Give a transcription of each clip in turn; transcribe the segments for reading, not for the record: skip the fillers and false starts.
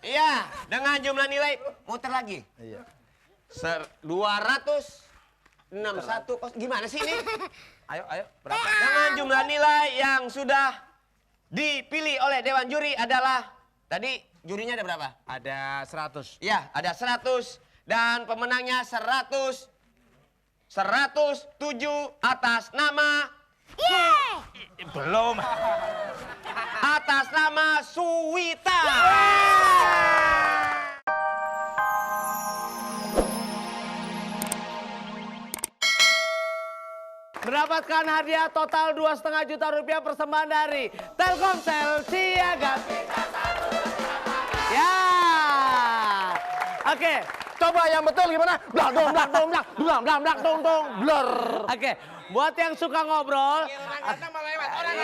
Iya, dengan jumlah nilai muter lagi. Iya. 261 gimana sih ini? Ayo, berapa? Dengan jumlah nilai yang sudah dipilih oleh Dewan Juri adalah tadi jurinya ada berapa? Ada 100. Ya, ada 100 dan pemenangnya 107 atas nama belum atas nama Suwita. Mendapatkan hadiah total 2,5 juta rupiah persembahan dari Telkomsel Siaga. Ya. Oke, Coba yang betul gimana? Blak dong, blur. oke. Buat yang suka ngobrol, Orang ganteng mau lewat, orang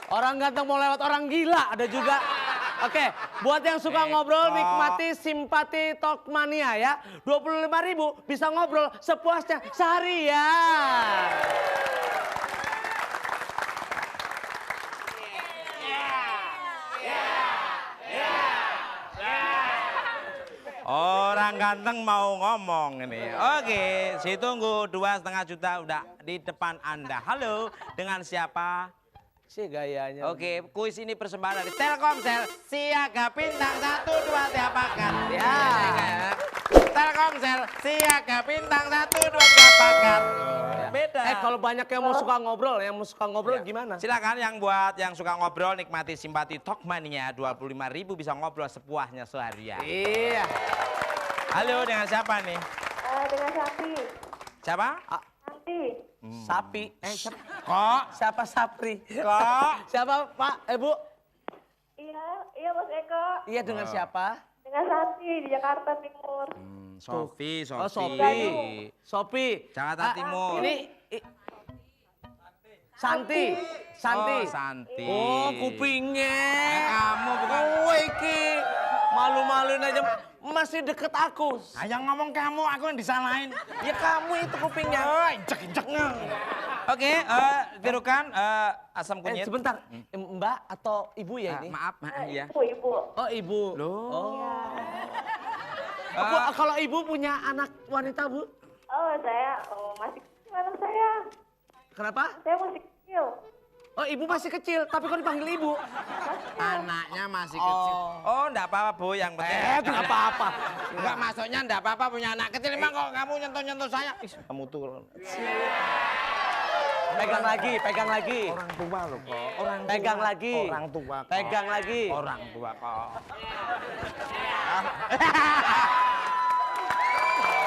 orang ganteng mau lewat orang gila ada juga. Oke, buat yang suka ngobrol nikmati Simpati Talkmania ya. 25.000 bisa ngobrol sepuasnya seharian. Orang ganteng mau ngomong ini. Oke, si tunggu 2,5 juta udah di depan Anda. Halo, dengan siapa? Si gayanya. Oke, kuis ini persembahan dari Telkomsel Siaga bintang 1 2 3 paket. Ya. Telkomsel Siaga bintang 1 2 3 paket. Beda. Kalau banyak yang mau suka ngobrol, gimana? Silakan yang buat yang suka ngobrol nikmati Simpati Talkmania 25.000 bisa ngobrol sepuasnya seharian. Iya. Halo, dengan siapa nih? Dengan Sapi. Siapa? Nanti. Sapi. Kok? Siapa Sapri? Kok? Siapa Pak? Bu? Iya Mas Eko. Iya dengan siapa? Dengan Santi di Jakarta Timur. Sofi. Oh Sopi. Jakarta Timur. Ini Santi. Oh, Santi. Oh kupingnya. Kamu bukan. Oh iki. Malu-maluin aja. Masih deket aku. Yang ngomong kamu, aku yang disalahin. Ya kamu itu kupingnya. Injek-injeknya. Oke, tirukan asam kunyit. Sebentar. Mbak atau ibu ya ini? Maaf, ya. Ibu. Oh ibu. Loh. Oh. Kalau ibu punya anak wanita bu? Saya masih kecil anak saya. Kenapa? Saya masih kecil. Oh ibu masih kecil, tapi kok dipanggil ibu? Anaknya masih kecil. Oh, enggak apa-apa, Bu, yang penting. Tidak apa-apa. Enggak, maksudnya enggak apa-apa punya anak kecil. Emang kok kamu nyentuh-nyentuh saya? Kamu tuh. Pegang lagi. Orang tua loh kok. Pegang lagi. Orang tua kok. Pegang lagi. Orang tua kok.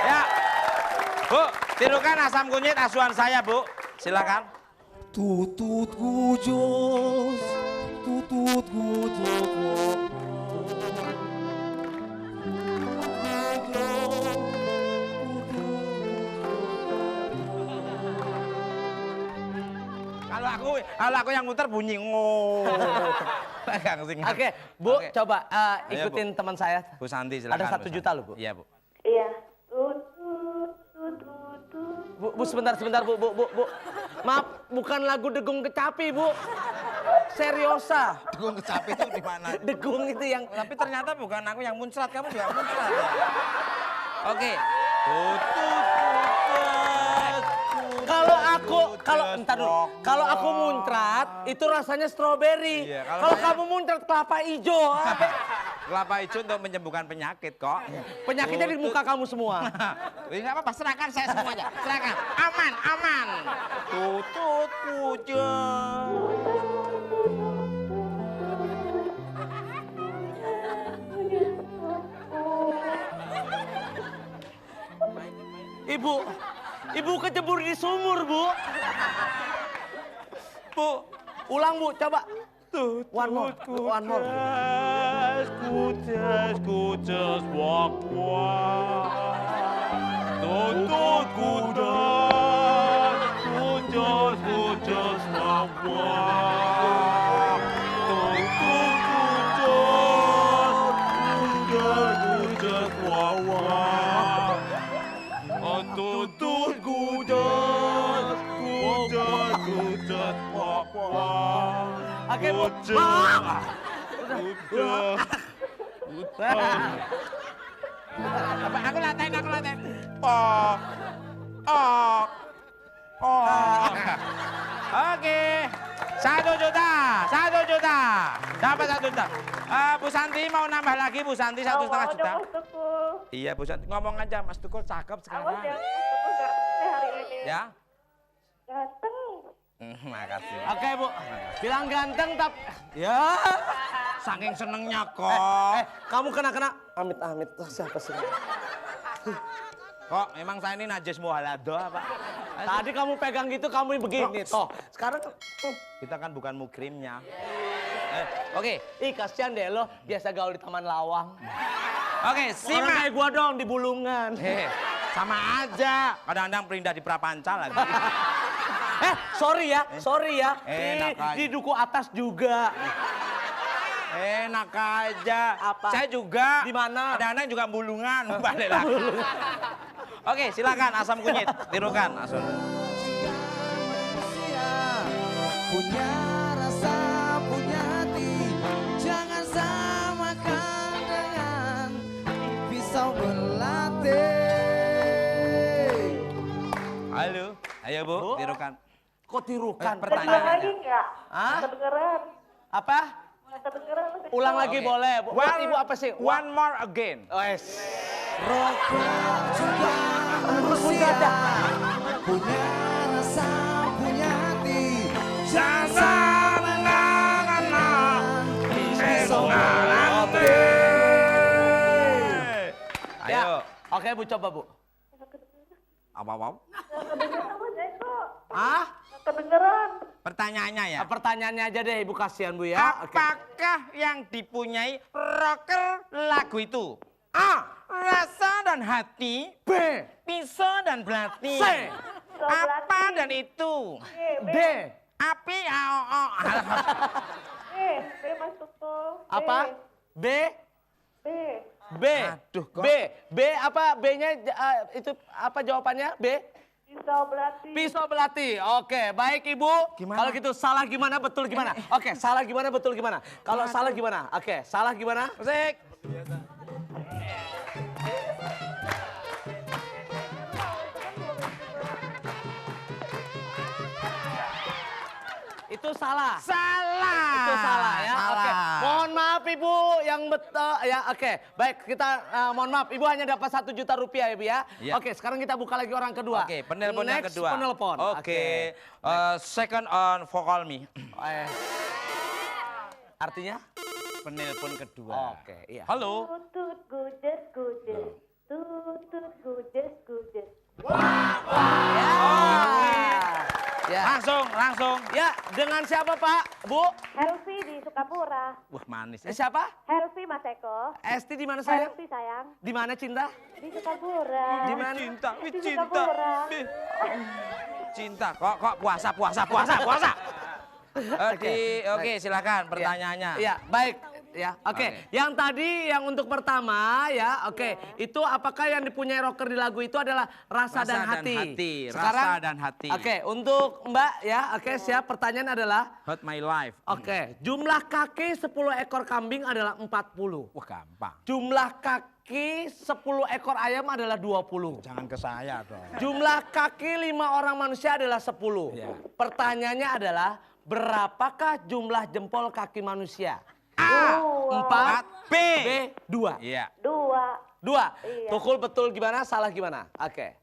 Ya. Bu, tirukan asam kunyit asuhan saya, Bu. Silakan. Tutut gujos, tutut gujos. Kalau aku yang muter bunyi ngoo. Oke, Bu, Oke. coba Ayo, ikutin teman saya. Bu Santi, silakan. Ada 1 juta loh, Bu. Iya, Bu. Iya. Bu, sebentar, Bu. Maaf, bukan lagu Degung Kecapi, Bu. Seriosa. Degung kecapi itu di mana? Degung itu yang... Tapi ternyata bukan aku yang muncrat, kamu juga muncrat. Ya? Oke. Tutut. Kalau aku muncrat itu rasanya stroberi. Iya, kalau kamu muncrat kelapa hijau. Kelapa hijau untuk menyembuhkan penyakit kok. Penyakitnya di muka kamu semua. Ini nggak apa-apa, serahkan saya semuanya. Serahkan. Aman. Tutut pujang. Ibu kecebur di sumur, Bu. Bu, ulang, Bu, coba. One more. Kuces, wak, tutut kudas, kuces, wak, tutut kudas, wak, Oke, Bu. Hujan. Apa, aku latain. Oh. Oke. 1 juta. Dapat 1 juta. Bu Santi mau nambah lagi, Bu Santi 1,5 Mau juta. dong, Mas Tukul. Iya, Bu Santi. Ngomong aja, Mas Tukul cakep Awas sekarang. ya, Mas Tukul ganteng hari ini. Ya. Ganteng. Makasih. Oke, Bu. Bilang ganteng tapi ya. Saking senengnya kok. Kamu kena amit-amit. Siapa sih? Kok emang saya ini najis muhalado apa? Tadi kamu pegang gitu, kamu begini. Toh, sekarang Kita kan bukan mukrimnya. Oke. ih kasihan deh lo, biasa gaul di Taman Lawang. Oke, Orang simak. kayak gua dong di Bulungan. Sama aja. Kadang-kadang perindah di Prapanca lagi. Sorry ya. Enak aja. Di duku atas juga. Enak aja. Apa? Saya juga. Di mana? Kadang-kadang juga bulungan. Balik lagi. Oke, silakan asam kunyit. Tirukan, Asun. Punya rasa, punya hati, jangan samakan dengan pisau berlatih. Halo, ayo Bu, Bu? tirukan. Kok tirukan? Pertanyaan. Ulang lagi nggak? Hah? Kedengeran. Apa? Kedengeran. Mas Eko. Ulang lagi Oke. boleh. Buat ibu apa sih? One more again. Oh, yes. Rocker juga manusia, punya rasa, punya hati, jangan samakan dengan pisau berlatih. Ya. Ayo. Oke, Bu, coba, Bu. Apa? Kedengeran Mas Eko. Hah? Kedengeran. Pertanyaannya ya. Pertanyaannya aja deh, Ibu, kasihan, Bu, ya. Oke. Apakah yang dipunyai rocker lagu itu? A. Rasa dan hati. B. Pisau dan belati. C. Apa dan itu? D. Api, B Mas Tukul. Apa? B. B. B. Aduh, kok. B. B apa? B-nya itu apa jawabannya? B. Pisau belati. Pisau belati. Oke, baik Ibu. Gimana? Kalau gitu salah gimana, betul gimana? Oke, salah gimana, betul gimana? Kalau salah gimana? Oke, salah gimana? Musik. Itu salah. Salah. Itu salah ya. Salah. Oke. Mohon maaf Ibu yang betul ya. Oke. Baik, kita mohon maaf Ibu hanya dapat 1 juta rupiah Ibu ya. Ya. Oke, sekarang kita buka lagi orang kedua. Oke, penelpon yang Next kedua. penelpon. Oke. Second on vocal me. Artinya? Penelpon kedua. Oke, iya. Halo. Tutut gujes gujes. Tutut gujes gujes. Ya. Langsung. Ya, dengan siapa Pak? Bu? Helvi di Sukapura. Wah, manis. Siapa? Helvi Mas Eko. Esti di mana sayang? Helvi sayang. Di mana Cinta? Di Sukapura. Di mana? Cinta, Di cinta. Sukapura. Cinta. Kok puasa. Oke, silakan pertanyaannya. Iya, baik. Ya, oke. Oke. Yang tadi yang untuk pertama ya, oke. Itu apakah yang dipunyai rocker di lagu itu adalah rasa dan hati? Rasa dan hati. Oke, untuk Mbak ya, oke siap. Pertanyaan adalah, Hurt my life. oke, jumlah kaki 10 ekor kambing adalah 40. Wah, gampang. Jumlah kaki 10 ekor ayam adalah 20. Jangan ke saya dong. Jumlah kaki 5 orang manusia adalah 10. Ya. Pertanyaannya adalah, berapakah jumlah jempol kaki manusia? A. 4, B. 2. Iya. 2. 2. Iya. Tukul betul gimana, salah gimana? Oke.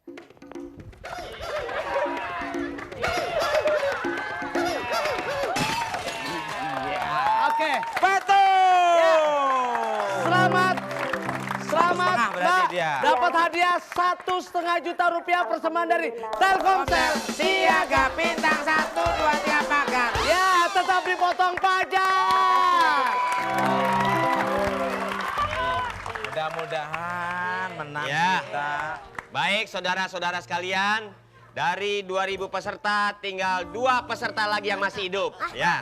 Oke. Betul. Ya. Selamat. Selamat Setengah berarti Mbak. dia. Dapat hadiah 1,5 juta rupiah persembahan dari Telkomsel. Siaga bintang 1, 2, 3 pagar. Ya, tetap dipotong pajak. Mudah-mudahan menang Ya. kita. Baik saudara-saudara sekalian, dari 2000 peserta tinggal 2 peserta lagi yang masih hidup. Ya.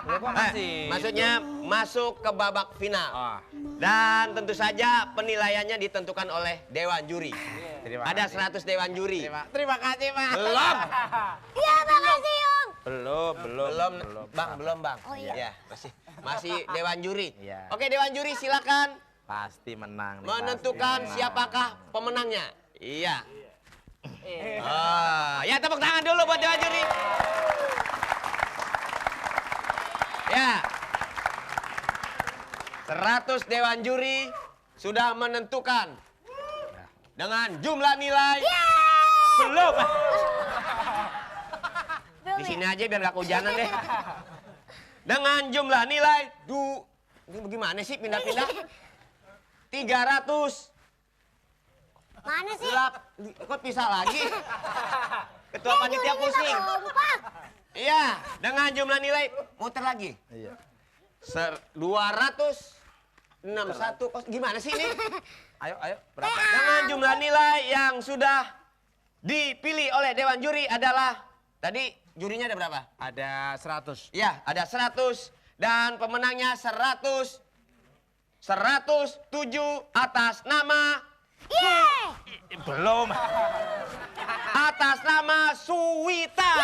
Loh, kok masih? Maksudnya masuk ke babak final. Oh. Dan tentu saja penilaiannya ditentukan oleh Dewan Juri. Terima Ada kasih. 100 Dewan Juri. Terima kasih, Pak. Belum. Iya, makasih Om. Belum. Belum bang. Oh, iya. Ya, masih Dewan Juri. Iya. Oke Dewan Juri silakan Pasti menang. nih, menentukan pasti menang. siapakah pemenangnya. Iya. Ya tepuk tangan dulu buat Dewan Juri. Ya. 100 Dewan Juri sudah menentukan dengan jumlah nilai. Belum. Di sini aja biar nggak kehujanan deh. Dengan jumlah nilai ini bagaimana sih pindah-pindah? 300. Mana sih? Kok pisah lagi? Ketua panitia pusing. Kompak. Iya, dengan jumlah nilai muter lagi. Iya. 261. Gimana sih ini? Ayo. Berapa? Dengan jumlah nilai yang sudah dipilih oleh Dewan Juri adalah tadi jurinya ada berapa? Ada 100. Ya, ada 100 dan pemenangnya 107 atas nama Yeay. Belum. atas nama Suwita.